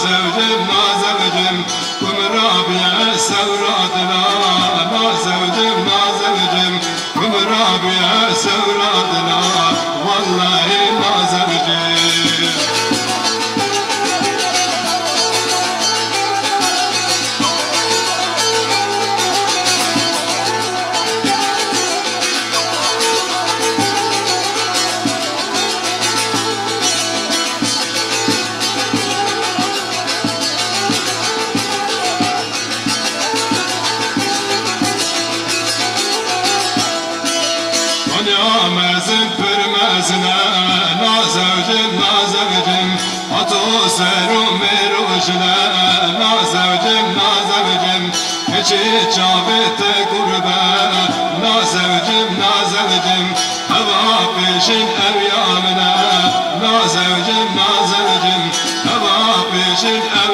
زوجم نازوجم كمرابيا سوراتنا نازوجم نازوجم كمرابيا سوراتنا والله نازوجم Mezin pürmezine nazevcim nazevcim Atu serum mirujine nazevcim nazevcim Keçi çavete kurbe nazevcim nazevcim Hava peşin evyamine nazevcim nazevcim Hava peşin evyamine